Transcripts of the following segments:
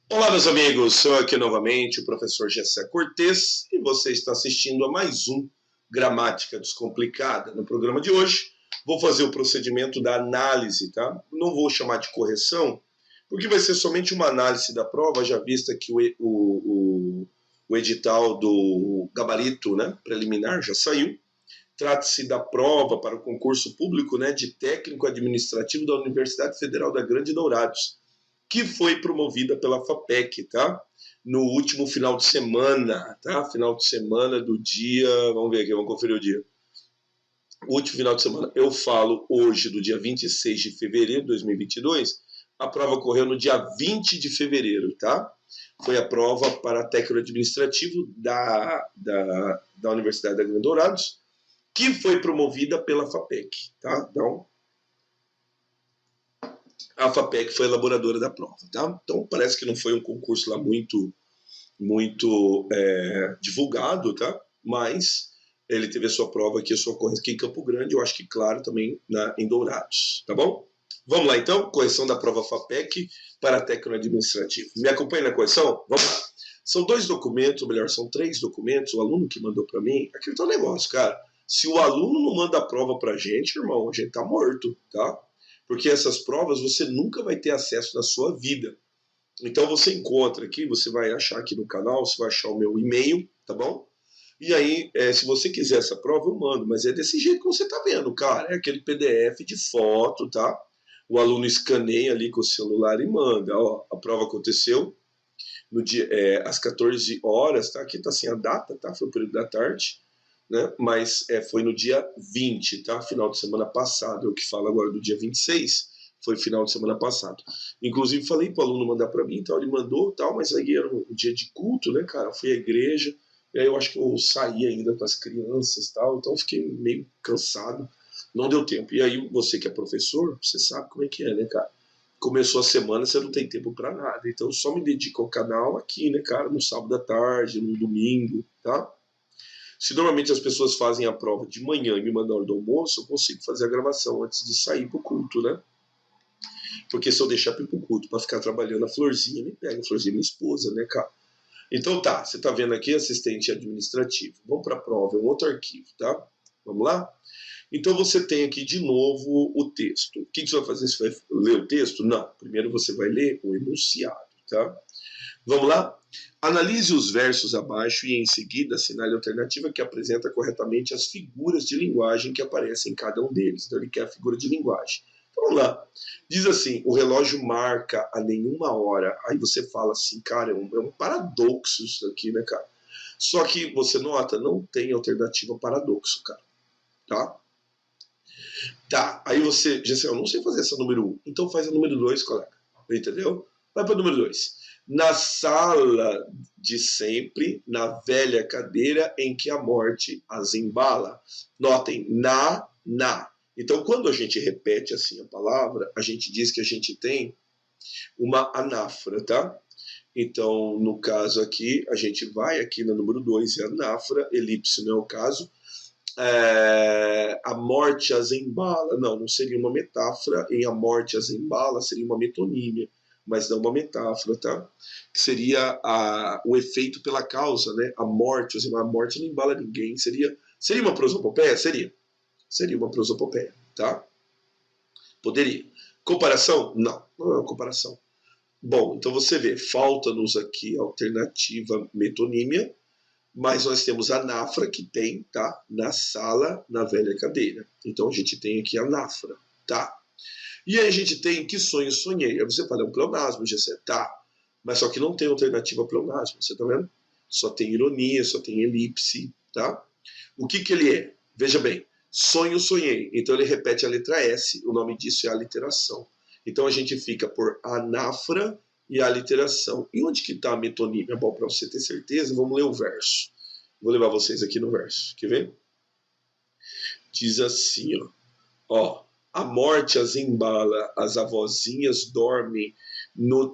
Olá, meus amigos, sou aqui novamente o professor Gessé Cortes e você está assistindo a mais um Gramática Descomplicada. No programa de hoje, vou fazer o procedimento da análise, tá? Não vou chamar de correção, porque vai ser somente uma análise da prova, já vista que o edital do gabarito, né, preliminar já saiu. Trata-se da prova para o concurso público, né, de técnico administrativo da Universidade Federal da Grande Dourados, que foi promovida pela FAPEC, tá? No último final de semana, tá? Final de semana do dia, vamos ver aqui, vamos conferir o dia. O último final de semana, eu falo hoje do dia 26 de fevereiro de 2022, a prova ocorreu no dia 20 de fevereiro, tá? Foi a prova para técnico administrativo da Universidade da Grande Dourados, que foi promovida pela FAPEC, tá? Então, a FAPEC foi a elaboradora da prova, tá? Então, parece que não foi um concurso lá muito divulgado, tá? Mas ele teve a sua prova aqui, a sua ocorrência aqui em Campo Grande, eu acho que, claro, também em Dourados, tá bom? Vamos lá, então, correção da prova FAPEC para técnico administrativo. Me acompanha na correção? Vamos lá. São dois documentos, ou melhor, são três documentos, o aluno que mandou para mim, aquele tá um negócio, cara. Se o aluno não manda a prova pra gente, irmão, a gente tá morto, tá? Porque essas provas você nunca vai ter acesso na sua vida. Então você encontra aqui, você vai achar aqui no canal, você vai achar o meu e-mail, tá bom? E aí, se você quiser essa prova, eu mando, mas é desse jeito que você tá vendo, cara. É aquele PDF de foto, tá? O aluno escaneia ali com o celular e manda. Ó, a prova aconteceu no dia, às 14 horas, tá? Aqui tá assim a data, tá? Foi o período da tarde, né? Mas foi no dia 20, tá? Final de semana passado. Eu que falo agora do dia 26, foi final de semana passado. Inclusive, falei para o aluno mandar para mim, então ele mandou, tal, mas aí era um dia de culto, né, cara? Fui à igreja, e aí eu acho que eu saí ainda com as crianças, tal, então fiquei meio cansado, não deu tempo. E aí, você que é professor, você sabe como é que é, né, cara? Começou a semana, você não tem tempo para nada. Então, eu só me dedico ao canal aqui, né, cara? No sábado à tarde, no domingo, tá? Se normalmente as pessoas fazem a prova de manhã e me mandam a hora do almoço, eu consigo fazer a gravação antes de sair pro culto, né? Porque se eu deixar para ir pro culto para ficar trabalhando, a Florzinha me pega, a Florzinha é minha esposa, né, cara? Então tá, você tá vendo aqui assistente administrativo. Vamos para a prova, é um outro arquivo, tá? Vamos lá? Então você tem aqui de novo o texto. O que você vai fazer? Você vai ler o texto? Não. Primeiro você vai ler o enunciado, tá? Vamos lá? Analise os versos abaixo e em seguida assinale a alternativa que apresenta corretamente as figuras de linguagem que aparecem em cada um deles. Então ele quer a figura de linguagem. Vamos lá. Diz assim, o relógio marca a nenhuma hora. Aí você fala assim, cara, é um paradoxo isso aqui, né, cara? Só que você nota, não tem alternativa paradoxo, cara. Tá? Tá, aí você, já sei, eu não sei fazer essa número 1, então faz a número 2, colega. Entendeu? Vai para o número 2. Na sala de sempre, na velha cadeira em que a morte as embala. Notem, na. Então, quando a gente repete assim a palavra, a gente diz que a gente tem uma anáfora, tá? Então, no caso aqui, a gente vai aqui no número 2, é anáfora, elipse não é o caso, a morte as embala. Não, não seria uma metáfora. Em a morte as embala seria uma metonímia, mas não uma metáfora, tá? Que seria o efeito pela causa, né? A morte não embala ninguém. Seria uma prosopopeia? Seria uma prosopopeia, tá? Poderia. Comparação? Não, não é uma comparação. Bom, então você vê, falta-nos aqui a alternativa metonímia, mas nós temos a Nafra que tem, tá? Na sala, na velha cadeira. Então a gente tem aqui a Nafra, tá? E aí a gente tem que sonho sonhei. Aí você fala, é um pleonasmo, já sei, tá? Mas só que não tem alternativa pleonasmo, você tá vendo? Só tem ironia, só tem elipse, tá? O que ele é? Veja bem, sonho sonhei. Então ele repete a letra S, o nome disso é aliteração. Então a gente fica por anafra e aliteração. E onde que está a metonímia? Bom, para você ter certeza, vamos ler o verso. Vou levar vocês aqui no verso. Quer ver? Diz assim, ó. A morte as embala, as avózinhas dormem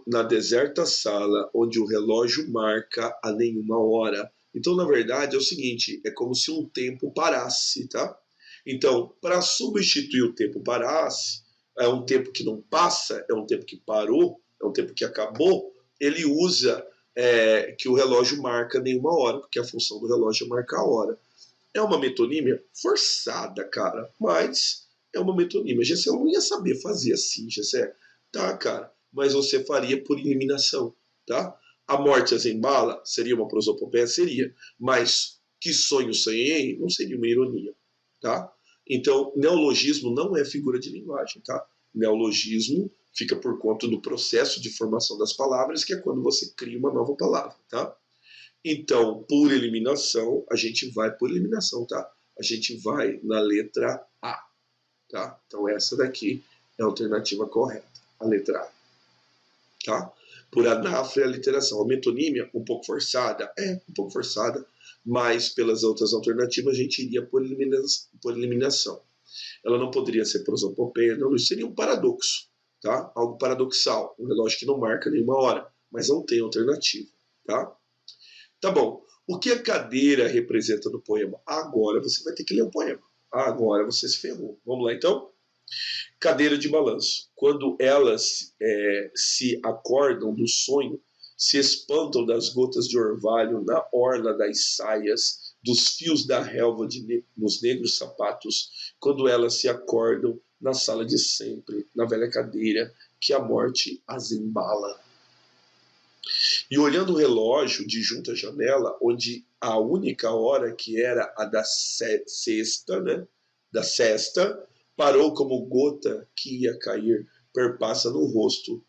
na deserta sala, onde o relógio marca a nenhuma hora. Então, na verdade, é o seguinte, é como se um tempo parasse, tá? Então, para substituir o tempo parasse, é um tempo que não passa, é um tempo que parou, é um tempo que acabou, ele usa que o relógio marca nenhuma hora, porque a função do relógio é marcar a hora. É uma metonímia forçada, cara, mas é uma metonímia. Gessé, eu não ia saber fazer assim, Gessé. Tá, cara, mas você faria por eliminação, tá? A morte as embala seria uma prosopopeia? Seria, mas que sonho sonhei não seria uma ironia, tá? Então, neologismo não é figura de linguagem, tá? Neologismo fica por conta do processo de formação das palavras, que é quando você cria uma nova palavra, tá? Então, por eliminação, a gente vai por eliminação, tá? A gente vai na letra A, tá? Então, essa daqui é a alternativa correta, a letra A, tá? Por anáfora, aliteração. A metonímia, um pouco forçada, um pouco forçada, mas pelas outras alternativas a gente iria por eliminação. Ela não poderia ser prosopopeia, não, isso seria um paradoxo, tá? Algo paradoxal, um relógio que não marca nenhuma hora, mas não tem alternativa, tá? Tá bom. O que a cadeira representa no poema? Agora você vai ter que ler o poema. Agora você se ferrou. Vamos lá então? Cadeira de balanço. Quando elas se acordam do sonho, se espantam das gotas de orvalho na orla das saias, dos fios da relva nos negros sapatos, quando elas se acordam na sala de sempre, na velha cadeira, que a morte as embala. E olhando o relógio de junto à janela, onde a única hora que era a da sexta, né, da sexta, parou como gota que ia cair, perpassa no rosto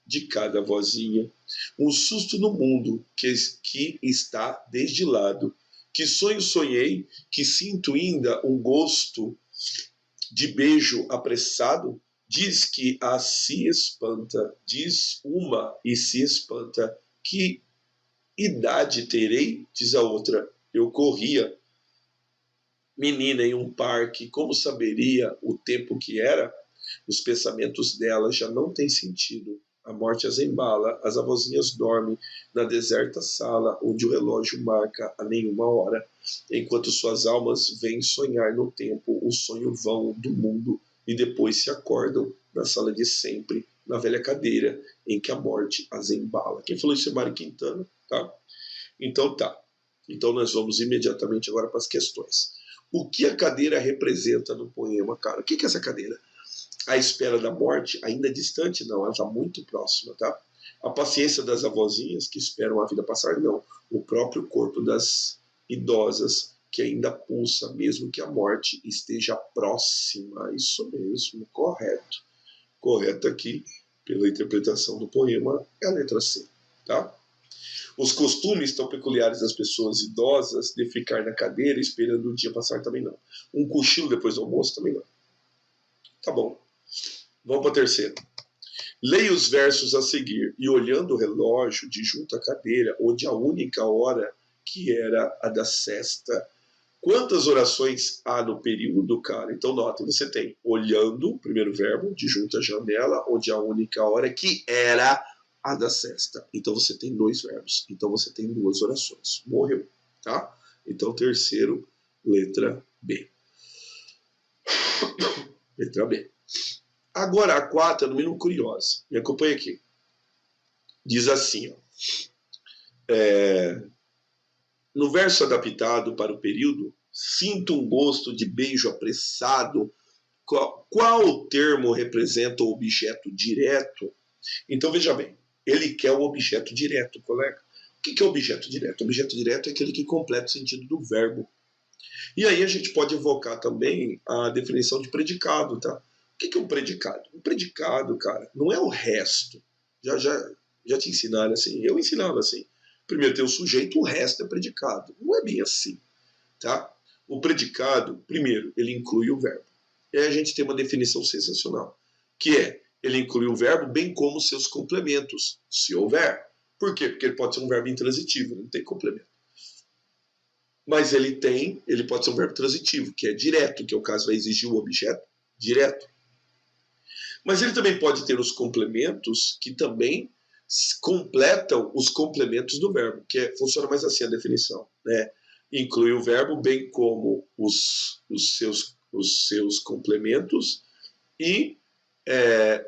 de cada vozinha. Um susto no mundo que está desde lado. Que sonho sonhei, que sinto ainda um gosto de beijo apressado. Diz que a se espanta, diz uma e se espanta. Que idade terei? Diz a outra. Eu corria, menina em um parque, como saberia o tempo que era? Os pensamentos dela já não têm sentido. A morte as embala, as avózinhas dormem na deserta sala onde o relógio marca a nenhuma hora, enquanto suas almas vêm sonhar no tempo o sonho vão do mundo e depois se acordam na sala de sempre, na velha cadeira em que a morte as embala. Quem falou isso é Mário Quintana, tá? Então tá. Então nós vamos imediatamente agora para as questões. O que a cadeira representa no poema, cara? O que é essa cadeira? A espera da morte, ainda distante, não, ela está muito próxima, tá? A paciência das avózinhas que esperam a vida passar, não. O próprio corpo das idosas que ainda pulsa, mesmo que a morte esteja próxima. Isso mesmo, correto. Correto aqui, pela interpretação do poema, é a letra C, tá? Os costumes tão peculiares das pessoas idosas de ficar na cadeira esperando o dia passar também não. Um cochilo depois do almoço também não. Tá bom. Vamos para a terceira. Leia os versos a seguir e olhando o relógio de junto à cadeira, onde a única hora que era a da sexta. Quantas orações há no período, cara? Então nota, você tem olhando, primeiro verbo, de junto à janela, onde a única hora que era a da sexta. Então você tem dois verbos. Então você tem duas orações. Morreu, tá? Então terceiro, letra B. Letra B. Agora a quarta, no mínimo curiosa. Me acompanha aqui. Diz assim, ó. No verso adaptado para o período, sinto um gosto de beijo apressado. Qual termo representa o objeto direto? Então veja bem, ele quer o objeto direto, colega. O que é objeto direto? O objeto direto é aquele que completa o sentido do verbo. E aí a gente pode evocar também a definição de predicado, tá? O que é um predicado? Um predicado, cara, não é o resto. Já te ensinaram assim, eu ensinava assim. Primeiro tem o sujeito, o resto é predicado. Não é bem assim, tá? O predicado, primeiro, ele inclui o verbo. E aí a gente tem uma definição sensacional, que é, ele inclui o verbo bem como seus complementos, se houver. Por quê? Porque ele pode ser um verbo intransitivo, não tem complemento. Mas ele pode ser um verbo transitivo, que é direto, que é o caso vai exigir o objeto direto. Mas ele também pode ter os complementos que também completam os complementos do verbo, que funciona mais assim a definição, né? Inclui o verbo bem como os seus complementos e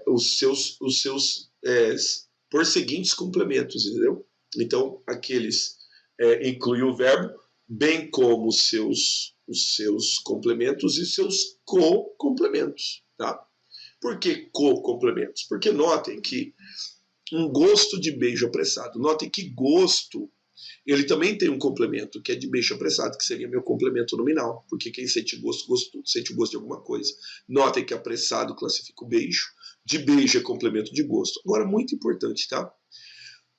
os seus por seguintes complementos, entendeu? Então, aqueles incluem o verbo, bem como os seus complementos e seus co-complementos, tá? Por que co-complementos? Porque notem que um gosto de beijo apressado, notem que gosto, ele também tem um complemento, que é de beijo apressado, que seria meu complemento nominal, porque quem sente gosto, sente o gosto de alguma coisa. Notem que apressado classifica o beijo, de beijo é complemento de gosto. Agora, muito importante, tá?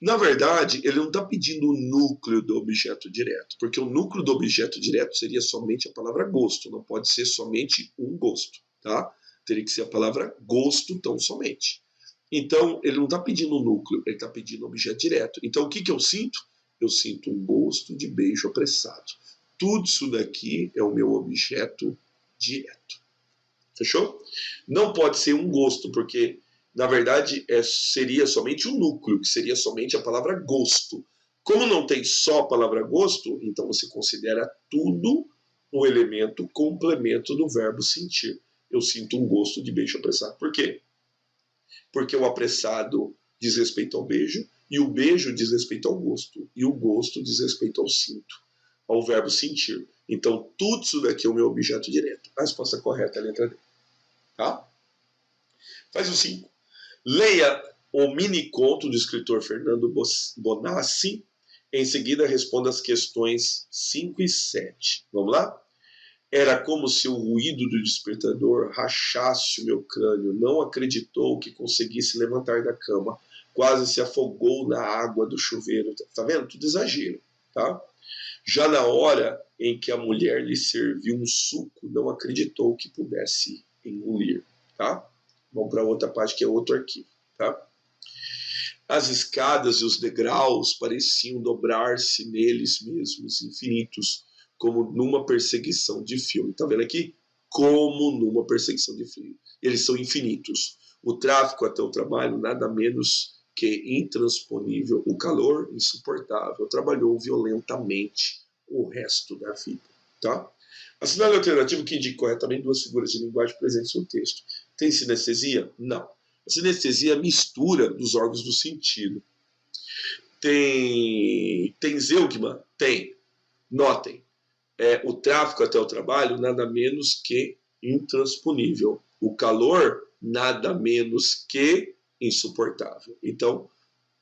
Na verdade, ele não está pedindo o núcleo do objeto direto, porque o núcleo do objeto direto seria somente a palavra gosto, não pode ser somente um gosto, tá? Teria que ser a palavra gosto tão somente. Então, ele não está pedindo o núcleo, ele está pedindo o objeto direto. Então, o que eu sinto? Eu sinto um gosto de beijo apressado. Tudo isso daqui é o meu objeto direto. Fechou? Não pode ser um gosto, porque, na verdade, seria somente um núcleo, que seria somente a palavra gosto. Como não tem só a palavra gosto, então você considera tudo um elemento complemento do verbo sentir. Eu sinto um gosto de beijo apressado. Por quê? Porque o apressado diz respeito ao beijo, e o beijo diz respeito ao gosto, e o gosto diz respeito ao sinto, ao verbo sentir. Então, tudo isso daqui é o meu objeto direto. A resposta correta é a letra D. Tá? Faz o 5. Leia o mini conto do escritor Fernando Bonassi. Em seguida, responda as questões 5 e 7. Vamos lá? Era como se o ruído do despertador rachasse o meu crânio. Não acreditou que conseguisse levantar da cama. Quase se afogou na água do chuveiro. Tá vendo? Tudo exagero, tá? Já na hora em que a mulher lhe serviu um suco, não acreditou que pudesse engolir, tá? Vamos para outra parte, que é outro arquivo, tá? As escadas e os degraus pareciam dobrar-se neles mesmos, infinitos, como numa perseguição de filme. Tá vendo aqui? Como numa perseguição de filme. Eles são infinitos. O tráfico até o trabalho, nada menos que intransponível. O calor, insuportável. Trabalhou violentamente o resto da vida. Tá? Assinale a alternativa que indique corretamente duas figuras de linguagem presentes no texto. Tem sinestesia? Não. A sinestesia é a mistura dos órgãos do sentido. Tem zeugma? Tem. Notem. O tráfico até o trabalho, nada menos que intransponível. O calor, nada menos que insuportável. Então,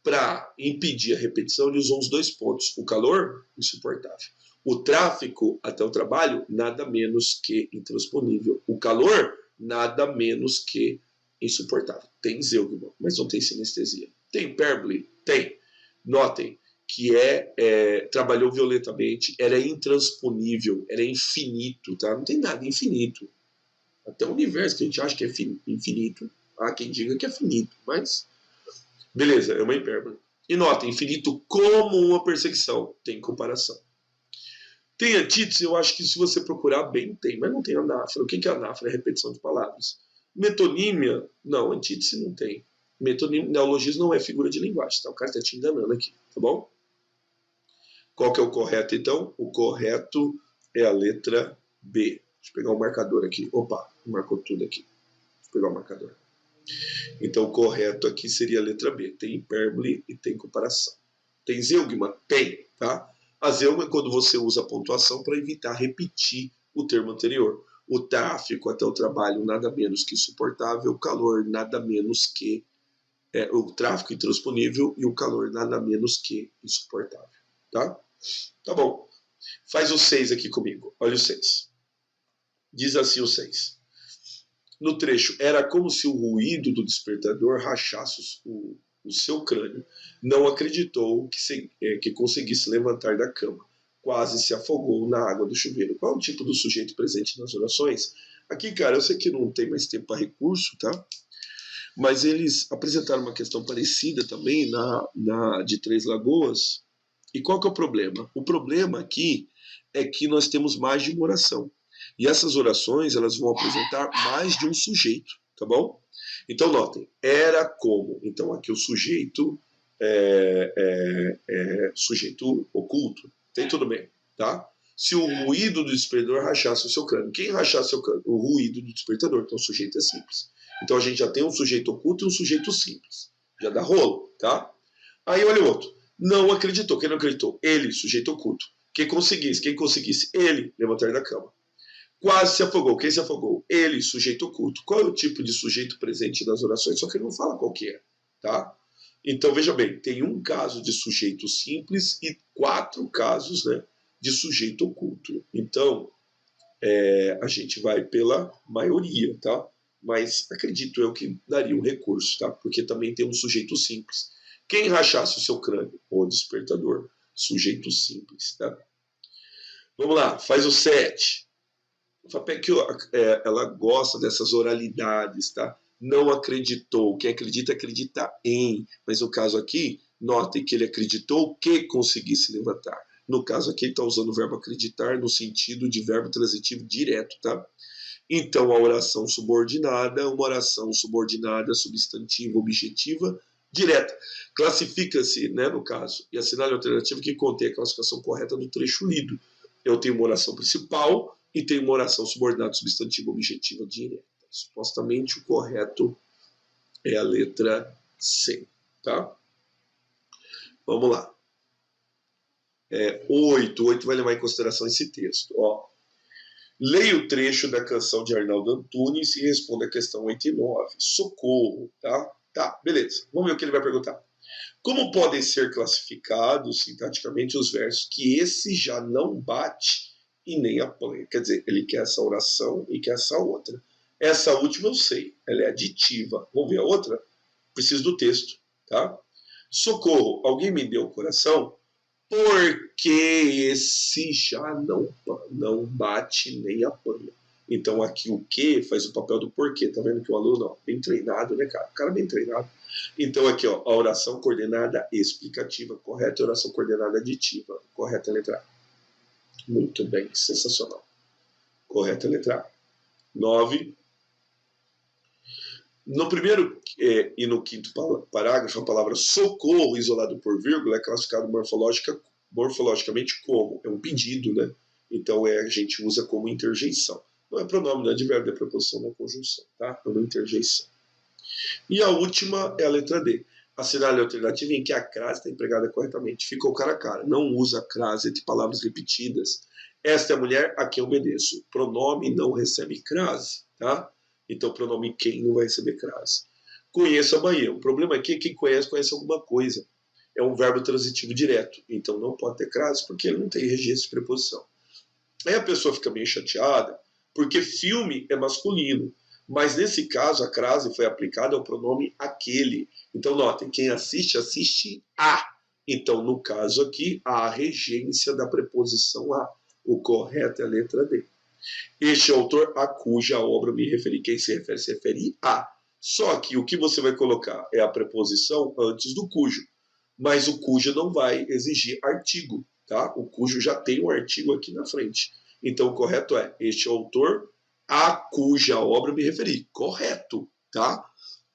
para impedir a repetição, ele usou os dois pontos. O calor, insuportável. O tráfico até o trabalho, nada menos que intransponível. O calor, nada menos que insuportável. Tem zeugma, mas não tem sinestesia. Tem hipérbole? Tem. Notem que trabalhou violentamente, era intransponível, era infinito, tá? Não tem nada infinito. Até o universo que a gente acha que é infinito, há quem diga que é finito, mas beleza, é uma hipérbole. E nota, infinito como uma perseguição, tem comparação. Tem antítese, eu acho que se você procurar bem, tem, mas não tem anáfora. O que é anáfora? É repetição de palavras. Metonímia, não, antítese não tem. Neologismo não é figura de linguagem, tá? O cara está te enganando aqui, tá bom? Qual que é o correto, então? O correto é a letra B. Deixa eu pegar o marcador aqui. Opa, marcou tudo aqui. Deixa eu pegar o marcador. Então, o correto aqui seria a letra B. Tem hipérbole e tem comparação. Tem zeugma? Tem, tá? A zeugma é quando você usa a pontuação para evitar repetir o termo anterior. O tráfico até o trabalho, nada menos que insuportável. O calor, nada menos que... o tráfico intransponível e o calor, nada menos que insuportável. Tá? Tá bom. Faz o 6 aqui comigo. Olha o 6. Diz assim o 6. No trecho, era como se o ruído do despertador rachasse o seu crânio. Não acreditou que conseguisse levantar da cama. Quase se afogou na água do chuveiro. Qual é o tipo do sujeito presente nas orações? Aqui, cara, eu sei que não tem mais tempo para recurso, tá? Mas eles apresentaram uma questão parecida também de Três Lagoas. E qual que é o problema? O problema aqui é que nós temos mais de uma oração. E essas orações, elas vão apresentar mais de um sujeito, tá bom? Então, notem, era como. Então, aqui o sujeito sujeito oculto. Tem tudo bem, tá? Se o ruído do despertador rachasse o seu crânio. Quem rachasse o seu crânio? O ruído do despertador. Então, o sujeito é simples. Então, a gente já tem um sujeito oculto e um sujeito simples. Já dá rolo, tá? Aí olha o outro. Não acreditou. Quem não acreditou? Ele, sujeito oculto. Quem conseguisse, ele, levantar da cama. Quase se afogou. Quem se afogou? Ele, sujeito oculto. Qual é o tipo de sujeito presente nas orações? Só que ele não fala qual que é, tá? Então, veja bem, tem um caso de sujeito simples e 4 casos, né, de sujeito oculto. Então, a gente vai pela maioria, tá? Mas acredito eu que daria um recurso, tá? Porque também tem um sujeito simples. Quem rachasse o seu crânio? O despertador. Sujeito simples, tá? Vamos lá, faz o 7. O Fapecchio, ela gosta dessas oralidades, tá? Não acreditou. Quem acredita, acredita em. Mas no caso aqui, notem que ele acreditou que conseguisse levantar. No caso aqui, ele está usando o verbo acreditar no sentido de verbo transitivo direto, tá? Então, a oração subordinada é uma oração subordinada, substantiva, objetiva, direta. Classifica-se, né, no caso, e assinale a alternativa que contém a classificação correta do trecho lido. Eu tenho uma oração principal e tenho uma oração subordinada, substantiva, objetiva, direta. Supostamente o correto é a letra C, tá? Vamos lá. 8 vai levar em consideração esse texto. Ó. Leia o trecho da canção de Arnaldo Antunes e responda a questão 8 e 9. Socorro, tá? Tá, beleza. Vamos ver o que ele vai perguntar. Como podem ser classificados sintaticamente os versos que esse já não bate e nem apanha? Quer dizer, ele quer essa oração e quer essa outra. Essa última eu sei, ela é aditiva. Vamos ver a outra? Preciso do texto, tá? Socorro, alguém me deu o coração? Porque esse já não bate nem apanha. Então aqui o que faz o papel do porquê. Tá vendo que o aluno, ó, bem treinado, né, cara? O cara bem treinado. Então aqui, ó, a oração coordenada explicativa, correta, e a oração coordenada aditiva, correta a letra A. Muito bem, sensacional. Correta a letra A. 9. No primeiro e no quinto parágrafo, a palavra socorro, isolado por vírgula, é classificado morfologicamente como? É um pedido, né? Então a gente usa como interjeição. Não é pronome, não é advérbio, é preposição, não é conjunção, tá? É uma interjeição. E a última é a letra D. Assinale a alternativa em que a crase está empregada corretamente. Ficou cara a cara. Não usa a crase entre palavras repetidas. Esta é a mulher a quem obedeço. Pronome não recebe crase, tá? Então, o pronome quem não vai receber crase. Conheço amanhã. O problema aqui é que quem conhece, conhece alguma coisa. É um verbo transitivo direto. Então, não pode ter crase porque ele não tem registro de preposição. Aí a pessoa fica meio chateada porque filme é masculino. Mas, nesse caso, a crase foi aplicada ao pronome aquele. Então, notem, quem assiste, assiste a. Então, no caso aqui, a regência da preposição a. O correto é a letra D. Este autor a cuja obra me referi. Quem se refere a. Só que o que você vai colocar é a preposição antes do cujo. Mas o cujo não vai exigir artigo, tá? O cujo já tem um artigo aqui na frente. Então o correto é este autor a cuja obra me referi. Correto, tá?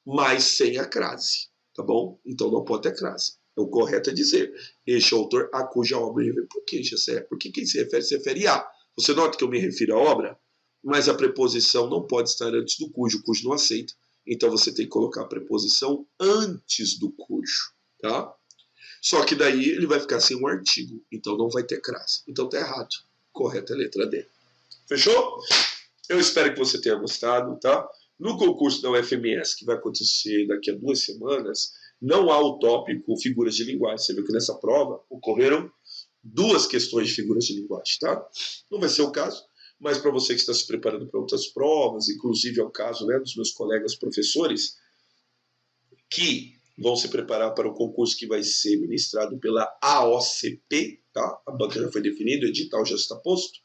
Mas sem a crase, tá bom? Então não pode ter crase. O correto é dizer este autor a cuja obra me referi. Por que, Gessé? Porque quem se refere a. Você nota que eu me refiro à obra, mas a preposição não pode estar antes do cujo. O cujo não aceita. Então você tem que colocar a preposição antes do cujo, tá? Só que daí ele vai ficar sem um artigo. Então não vai ter crase. Então tá errado. Correta é a letra D. Fechou? Eu espero que você tenha gostado, tá? No concurso da UFMS, que vai acontecer daqui a 2 semanas, não há o tópico figuras de linguagem. Você viu que nessa prova ocorreram 2 questões de figuras de linguagem, tá? Não vai ser o caso, mas para você que está se preparando para outras provas, inclusive é o caso, né, dos meus colegas professores, que vão se preparar para o concurso que vai ser ministrado pela AOCP, tá? A banca já foi definida, o edital já está posto.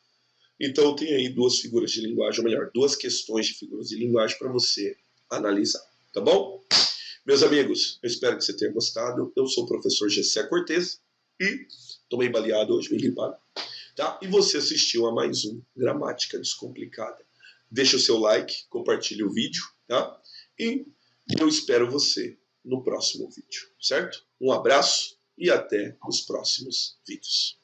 Então tem aí 2 figuras de linguagem, ou melhor, 2 questões de figuras de linguagem para você analisar, tá bom? Meus amigos, eu espero que você tenha gostado. Eu sou o professor Gessé Cortez e tomei baleado hoje, bem gripado. Tá? E você assistiu a mais um Gramática Descomplicada. Deixa o seu like, compartilhe o vídeo, tá? E eu espero você no próximo vídeo, certo? Um abraço e até os próximos vídeos.